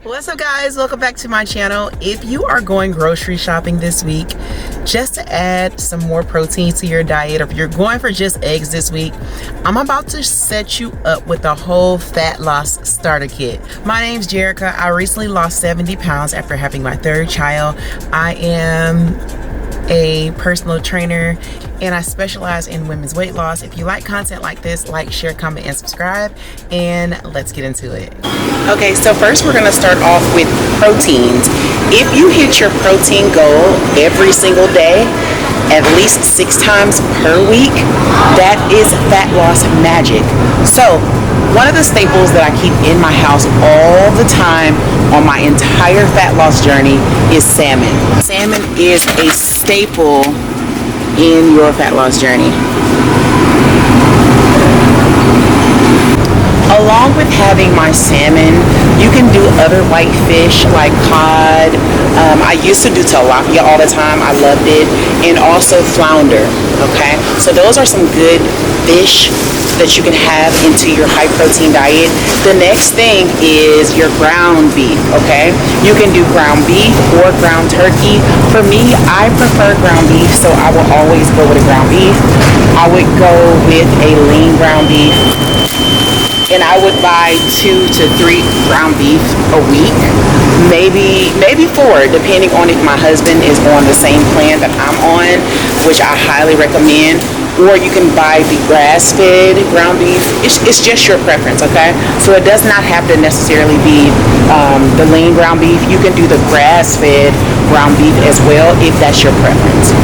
What's up, guys? Welcome back to my channel. If you are going grocery shopping this week just to add some more protein to your diet, or if you're going for just eggs this week, I'm about to set you up with a whole fat loss starter kit. My name's Jerrika. I recently lost 70 pounds after having my third child. I am a personal trainer and I specialize in women's weight loss. If you like content like this, like, share, comment, and subscribe, and let's get into it. Okay, so first we're gonna start off with proteins. If you hit your protein goal every single day, at least 6 times per week, that is fat loss magic. So one of the staples that I keep in my house all the time on my entire fat loss journey is salmon. Salmon is a staple in your fat loss journey. Along with having my salmon, you can do other white fish like cod. I used to do tilapia all the time. I loved it. And also flounder. Okay, so those are some good fish that you can have into your high protein diet. The next thing is your ground beef. Okay, you can do ground beef or ground turkey. For me, I prefer ground beef, so I will always go with a ground beef. I would go with a lean ground beef, and I would buy 2 to 3 ground beef a week, maybe 4, depending on if my husband is on the same plan that I'm on, which I highly recommend. Or you can buy the grass-fed ground beef. It's just your preference, okay? So it does not have to necessarily be the lean ground beef. You can do the grass-fed ground beef as well if that's your preference.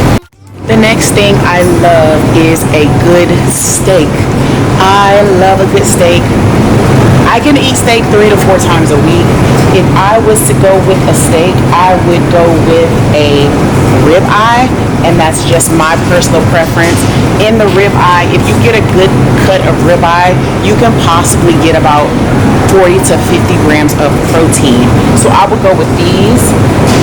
The next thing I love is a good steak. I love a good steak. I can eat steak 3 to 4 times a week. If I was to go with a steak, I would go with a ribeye, and that's just my personal preference. In the ribeye, if you get a good cut of ribeye, you can possibly get about 40 to 50 grams of protein. So I would go with these.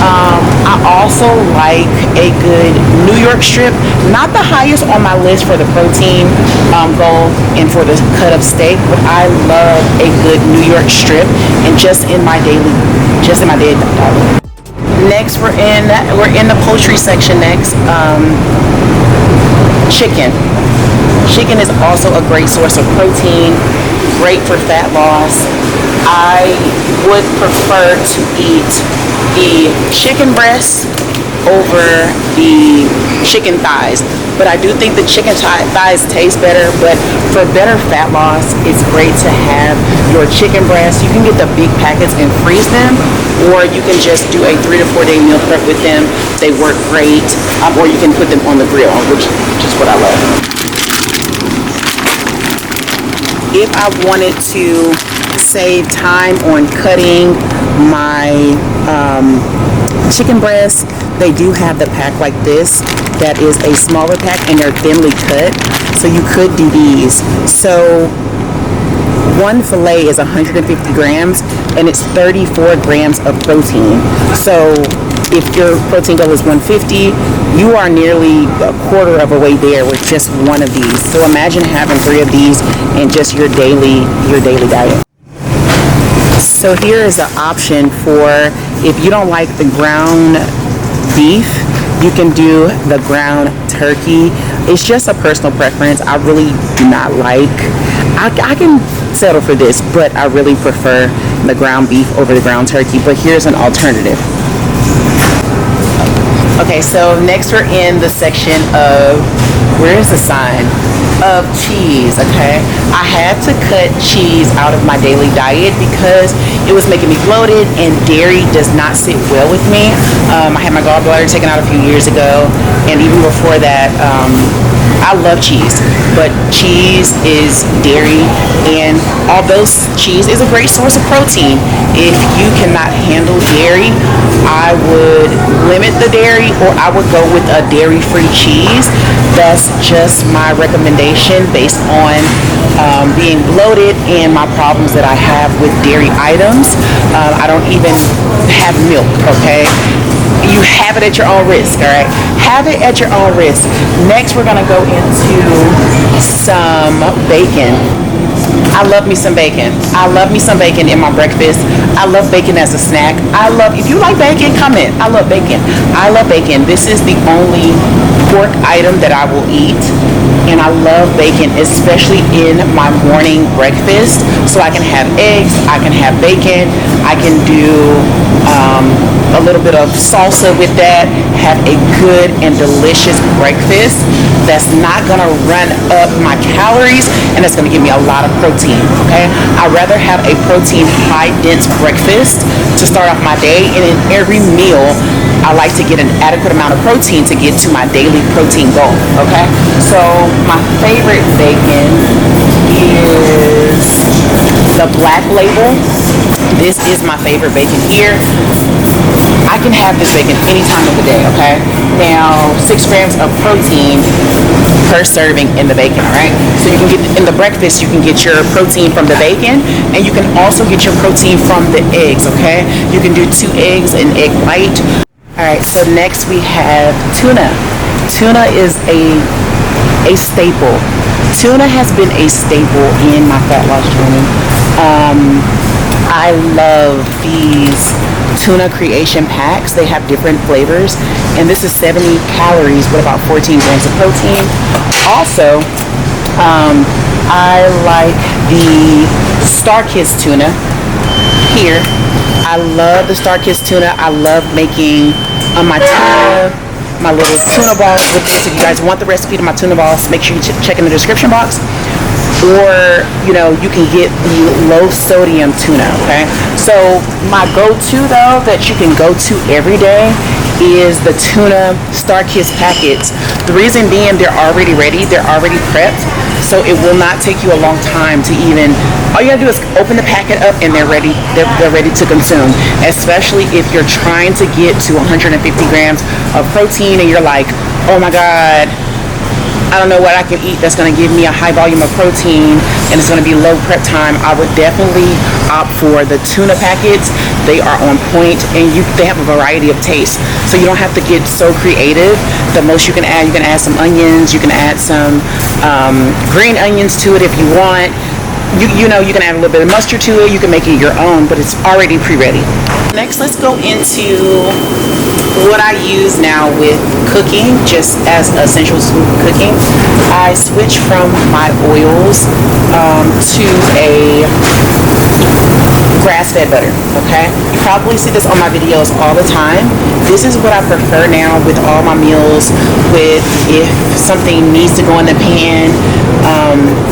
I also like a good New York strip. Not the highest on my list for the protein goal and for the cut of steak, but I love a good New York strip, and just in my daily diet. Next, we're in the poultry section next. Chicken. Chicken is also a great source of protein, great for fat loss. I would prefer to eat the chicken breast over the chicken thighs, but I do think the chicken thighs taste better. But for better fat loss, it's great to have your chicken breast. You can get the big packets and freeze them, or you can just do a 3 to 4 day meal prep with them. They work great. Or you can put them on the grill, which is what I love. If I wanted to save time on cutting my chicken breast, they do have the pack like this that is a smaller pack, and they're thinly cut, so you could do these. So one fillet is 150 grams and it's 34 grams of protein. So if your protein goal is 150, you are nearly a quarter of a way there with just one of these. So imagine having 3 of these in just your daily diet. So here is an option for if you don't like the ground beef, you can do the ground turkey. It's just a personal preference. I really do not like, I can settle for this, but I really prefer the ground beef over the ground turkey. But here's an alternative. Okay, so next we're in the section of, where's the sign? Of cheese. Okay, I had to cut cheese out of my daily diet because it was making me bloated, and dairy does not sit well with me. I had my gallbladder taken out a few years ago, and even before that, I love cheese, but cheese is dairy, and although cheese is a great source of protein, if you cannot handle dairy, I would limit the dairy, or I would go with a dairy-free cheese. That's just my recommendation based on being bloated and my problems that I have with dairy items. I don't even have milk, okay? You have it at your own risk, all right? Have it at your own risk. Next, we're gonna go into some bacon. I love me some bacon. I love me some bacon in my breakfast. I love bacon as a snack. If you like bacon, comment. I love bacon. I love bacon. This is the only pork item that I will eat. And I love bacon, especially in my morning breakfast. So I can have eggs, I can have bacon, I can do a little bit of salsa with that, have a good and delicious breakfast that's not gonna run up my calories and it's gonna give me a lot of protein, okay? I'd rather have a protein high dense breakfast to start off my day, and in every meal I like to get an adequate amount of protein to get to my daily protein goal, okay? So my favorite bacon is the Black Label. This is my favorite bacon here. I can have this bacon any time of the day, okay? Now, 6 grams of protein per serving in the bacon, all right? So you can get, in the breakfast, you can get your protein from the bacon, and you can also get your protein from the eggs, okay? You can do 2 eggs and egg white. All right, so next we have tuna. Tuna is a staple. Tuna has been a staple in my fat loss journey. I love these tuna creation packs. They have different flavors, and this is 70 calories with about 14 grams of protein. Also, I like the Star Kiss tuna here. I love the Star Kiss tuna. I love making my tuna, my little tuna balls with this. If you guys want the recipe to my tuna balls, make sure you check in the description box. Or, you know, you can get the low sodium tuna, okay? So my go-to though that you can go to every day is the tuna Star Kiss packets. The reason being, they're already ready, they're already prepped, so it will not take you a long time to even, all you gotta do is open the packet up and they're ready to consume. Especially if you're trying to get to 150 grams of protein and you're like, oh my God, I don't know what I can eat that's going to give me a high volume of protein and it's going to be low prep time. I would definitely opt for the tuna packets. They are on point, and they have a variety of tastes, so you don't have to get so creative. The most you can add some onions, you can add some green onions to it if you want. You know, you can add a little bit of mustard to it, you can make it your own, but it's already pre-ready. Next, let's go into what I use now with cooking, just as essentials for cooking. I switch from my oils to a grass-fed butter, okay? You probably see this on my videos all the time. This is what I prefer now with all my meals. With if something needs to go in the pan,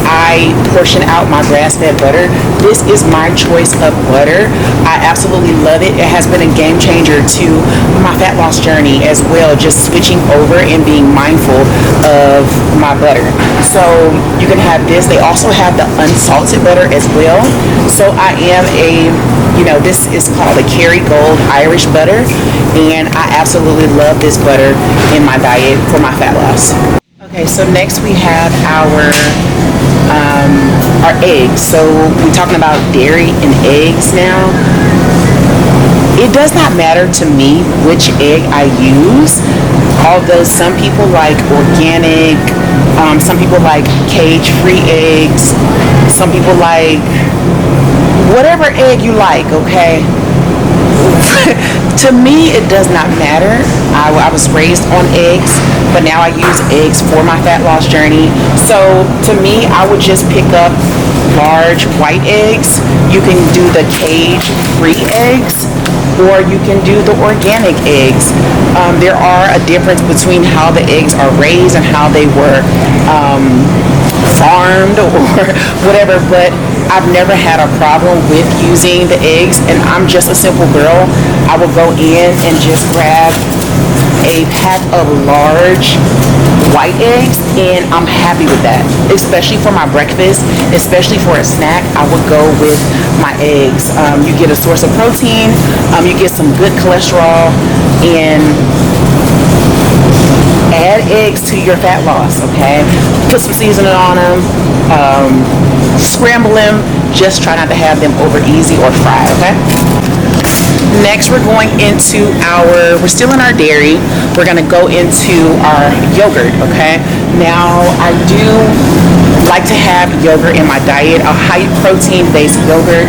I portion out my grass-fed butter. This is my choice of butter. I absolutely love it. It has been a game changer to my fat loss journey as well, just switching over and being mindful of my butter. So you can have this. They also have the unsalted butter as well. So I am this is called a Kerrygold Irish butter, and I absolutely love this butter in my diet for my fat loss. Okay, so next we have our eggs. So we're talking about dairy and eggs now. It does not matter to me which egg I use, although some people like organic, some people like cage-free eggs, some people like whatever egg you like, okay? To me, it does not matter. I was raised on eggs, but now I use eggs for my fat loss journey. So to me, I would just pick up large white eggs. You can do the cage-free eggs, or you can do the organic eggs. There are a difference between how the eggs are raised and how they were farmed or whatever, but I've never had a problem with using the eggs, and I'm just a simple girl. I will go in and just grab a pack of large white eggs, and I'm happy with that, especially for my breakfast, especially for a snack. I would go with my eggs. You get a source of protein, you get some good cholesterol, and add eggs to your fat loss, okay? Put some seasoning on them, scramble them, just try not to have them over easy or fried, okay? Next, we're going into we're still in our dairy, we're gonna go into our yogurt, okay? Now, I do like to have yogurt in my diet, a high protein based yogurt.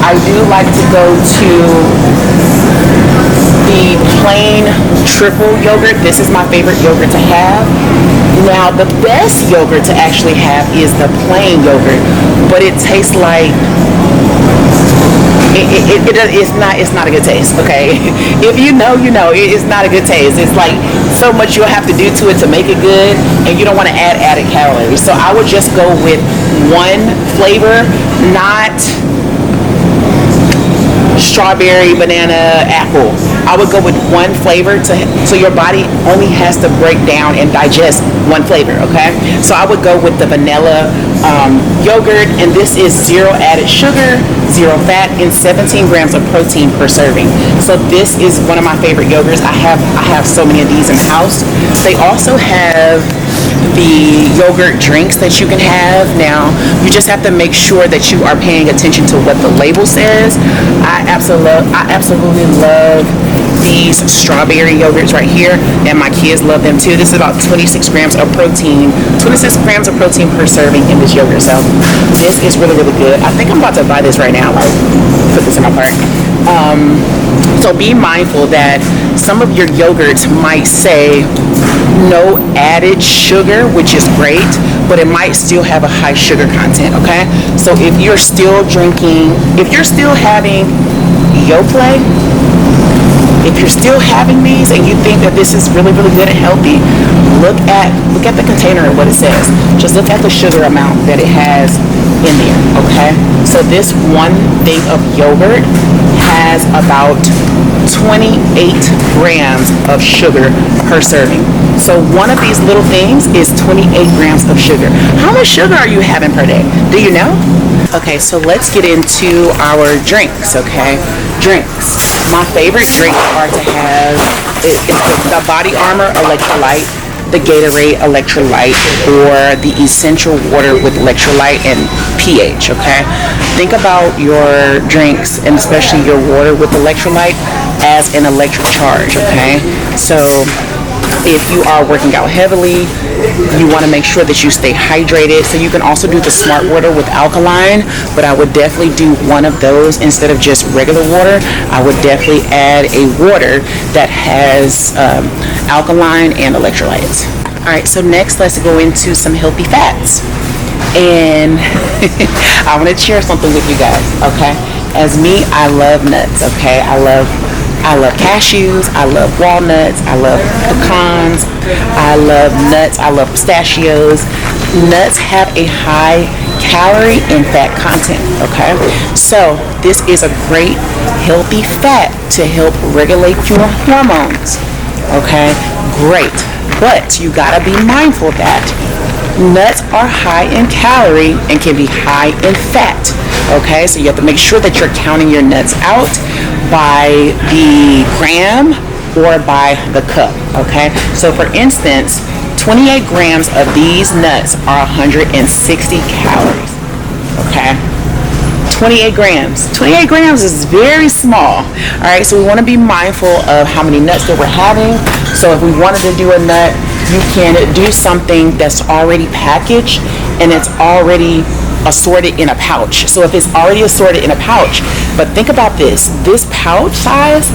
I do like to go to the plain triple yogurt. This is my favorite yogurt to have. Now, the best yogurt to actually have is the plain yogurt, but it tastes like it's not a good taste. Okay, if you know, you know, it's not a good taste. It's like so much you'll have to do to it to make it good, and you don't want to add added calories. So I would just go with one flavor, not strawberry, banana, apple. I would go with one flavor so your body only has to break down and digest one flavor, okay? So I would go with the vanilla yogurt, and this is 0 added sugar, 0 fat, and 17 grams of protein per serving. So this is one of my favorite yogurts. I have so many of these in the house. They also have the yogurt drinks that you can have. Now, you just have to make sure that you are paying attention to what the label says. I absolutely love these strawberry yogurts right here, and my kids love them too. This is about 26 grams of protein per serving in this yogurt. So this is really, really good. I think I'm about to buy this right now, like put this in my cart. So be mindful that some of your yogurts might say no added sugar, which is great, but it might still have a high sugar content, okay? So if you're still having Yoplait, if you're still having these and you think that this is really, really good and healthy, look at the container and what it says. Just look at the sugar amount that it has in there, okay? So this one thing of yogurt has about 28 grams of sugar per serving. So one of these little things is 28 grams of sugar. How much sugar are you having per day? Do you know? Okay, so let's get into our drinks, okay? Drinks. My favorite drinks are to have the Body Armor Electrolyte, the Gatorade Electrolyte, or the Essential Water with electrolyte and pH, okay? Think about your drinks, and especially your water with electrolyte, as an electric charge, okay? So if you are working out heavily, you want to make sure that you stay hydrated. So you can also do the smart water with alkaline, but I would definitely do one of those instead of just regular water. I would definitely add a water that has alkaline and electrolytes. All right, so next let's go into some healthy fats. And I want to share something with you guys, okay? As me, I love nuts, okay? I love cashews, I love walnuts, I love pecans, I love nuts, I love pistachios. Nuts have a high calorie and fat content, okay? So this is a great healthy fat to help regulate your hormones, okay? Great, but you gotta be mindful that nuts are high in calorie and can be high in fat, okay? So you have to make sure that you're counting your nuts out by the gram or by the cup, okay? So for instance, 28 grams of these nuts are 160 calories, okay? 28 grams. 28 grams is very small, all right? So we want to be mindful of how many nuts that we're having. So if we wanted to do a nut, you can do something that's already packaged and it's already assorted in a pouch. So if it's already assorted in a pouch, but think about this pouch size,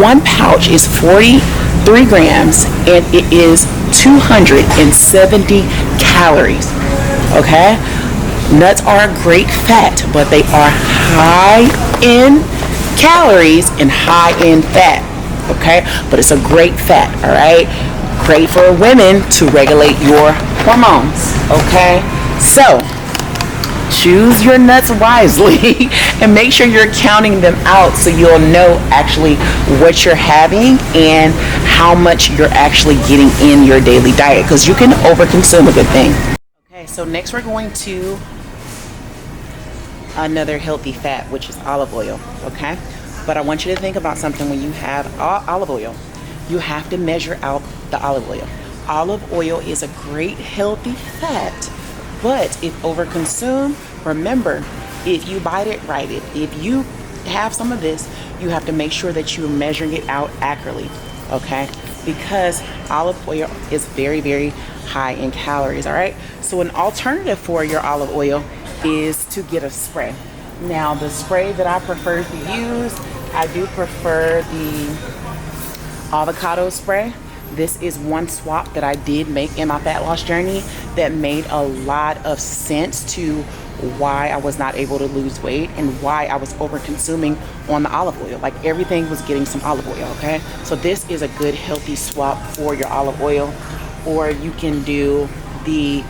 one pouch is 43 grams and it is 270 calories, okay? Nuts are a great fat, but they are high in calories and high in fat, okay? But it's a great fat, all right? Great for women to regulate your hormones, okay? So choose your nuts wisely and make sure you're counting them out so you'll know actually what you're having and how much you're actually getting in your daily diet, because you can overconsume a good thing. Okay, so next we're going to another healthy fat, which is olive oil, okay? But I want you to think about something. When you have olive oil, you have to measure out the olive oil. Olive oil is a great healthy fat, but if overconsumed, remember, if you bite it right, if you have some of this, you have to make sure that you're measuring it out accurately, okay? because olive oil is very, very high in calories. All right, so an alternative for your olive oil is to get a spray. Now, the spray that I prefer to use, I do prefer the avocado spray. This is one swap that I did make in my fat loss journey that made a lot of sense to why I was not able to lose weight and why I was over consuming on the olive oil. Like, everything was getting some olive oil, okay? So this is a good healthy swap for your olive oil. Or you can do the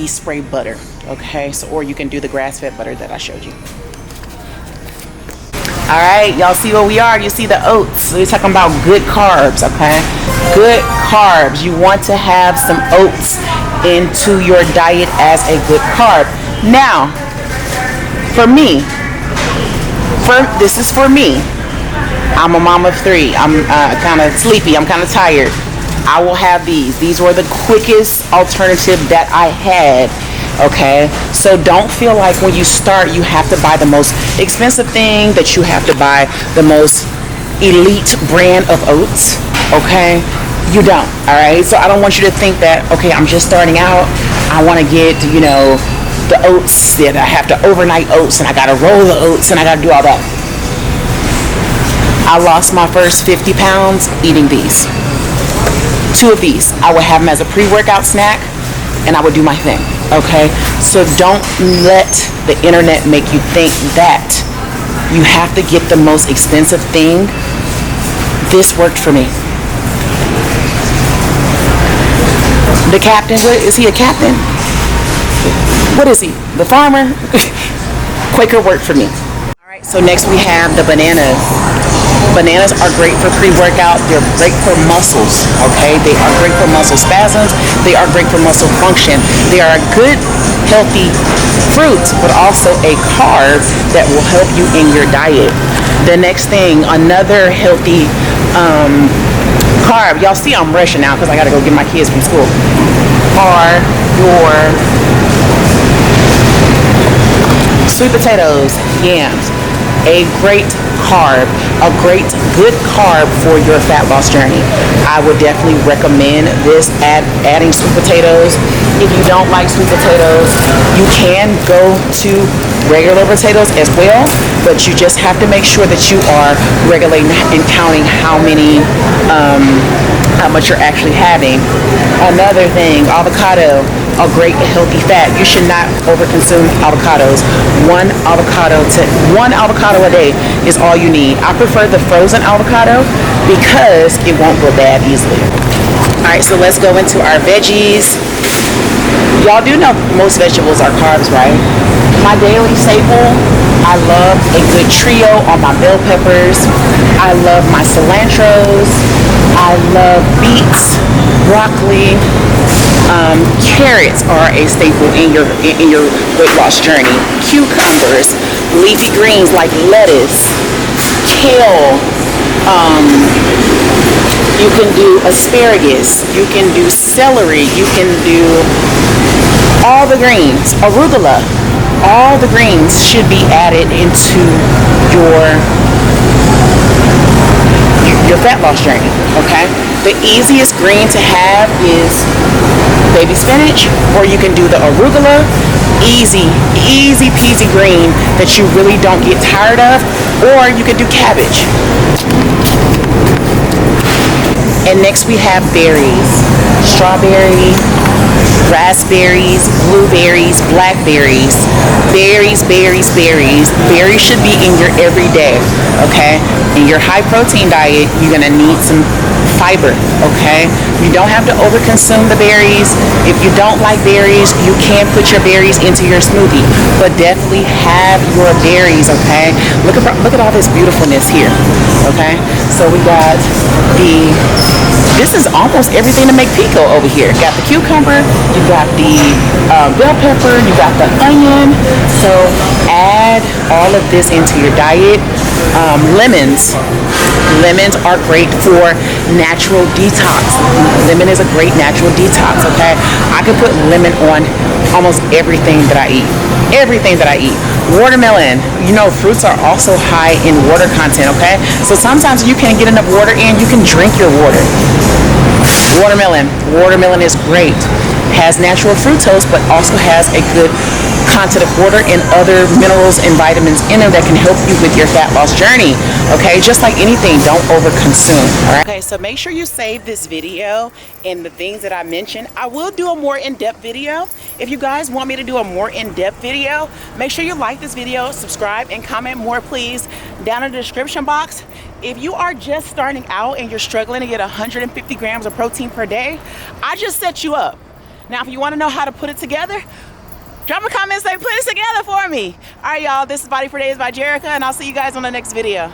spray butter, okay? So, or you can do the grass-fed butter that I showed you. All right, y'all see what we are? You see the oats. We're talking about good carbs, okay? Good carbs. You want to have some oats into your diet as a good carb. Now, for me, this is for me. I'm a mom of 3. I'm kind of sleepy. I'm kind of tired. I will have these. These were the quickest alternative that I had. Okay, so don't feel like when you start you have to buy the most expensive thing, that you have to buy the most elite brand of oats. Okay, you don't. All right, so I don't want you to think that, okay, I'm just starting out, I want to get, you know, the oats, that I have to overnight oats and I gotta roll the oats and I gotta do all that. I lost my first 50 pounds eating these. 2 of these. I would have them as a pre-workout snack and I would do my thing. Okay, so don't let the internet make you think that you have to get the most expensive thing. This worked for me. The captain, what is he, a captain? What is he? The farmer? Quaker worked for me. All right, so next we have the bananas. Bananas are great for pre-workout. They're great for muscles, okay? They are great for muscle spasms. They are great for muscle function. They are a good, healthy fruit, but also a carb that will help you in your diet. The next thing, another healthy carb. Y'all see I'm rushing now because I got to go get my kids from school. Are your sweet potatoes, yams. A great carb, a great good carb for your fat loss journey. I would definitely recommend this, adding sweet potatoes. If you don't like sweet potatoes, you can go to regular potatoes as well, but you just have to make sure that you are regulating and counting how much you're actually having. Another thing, avocado, a great healthy fat. You should not overconsume avocados. One avocado a day is all you need. I prefer the frozen avocado because it won't go bad easily. All right, so let's go into our veggies. Y'all do know most vegetables are carbs, right? My daily staple, I love a good trio on my bell peppers. I love my cilantros. I love beets, broccoli. Carrots are a staple in your weight loss journey. Cucumbers, leafy greens like lettuce, kale. You can do asparagus. You can do celery. You can do all the greens. Arugula. All the greens should be added into your fat loss journey. Okay. The easiest green to have is baby spinach, or you can do the arugula. Easy peasy green that you really don't get tired of, or you can do cabbage. And next we have berries. Strawberry, raspberries, blueberries, blackberries, berries. Berries should be in your everyday, okay? In your high protein diet, you're gonna need some fiber, okay? You don't have to overconsume the berries. If you don't like berries, you can put your berries into your smoothie, but definitely have your berries, okay? Look at all this beautifulness here, okay? So we got this is almost everything to make pico over here. Got the cucumber, you got the bell pepper, you got the onion. So add all of this into your diet. Lemons are great for natural detox. Lemon is a great natural detox, okay? I can put lemon on almost everything that I eat. Watermelon, you know, fruits are also high in water content, okay? So sometimes you can't get enough water in, you can drink your water. Watermelon is great. Has natural fructose, but also has a good content of water and other minerals and vitamins in them that can help you with your fat loss journey. Okay, just like anything, don't overconsume. All right. Okay, so make sure you save this video and the things that I mentioned. I will do a more in-depth video. If you guys want me to do a more in-depth video, make sure you like this video, subscribe, and comment more, please, down in the description box. If you are just starting out and you're struggling to get 150 grams of protein per day, I just set you up. Now, if you want to know how to put it together, drop a comment and say, put it together for me. All right, y'all, this is Body for Days by Jerrika, and I'll see you guys on the next video.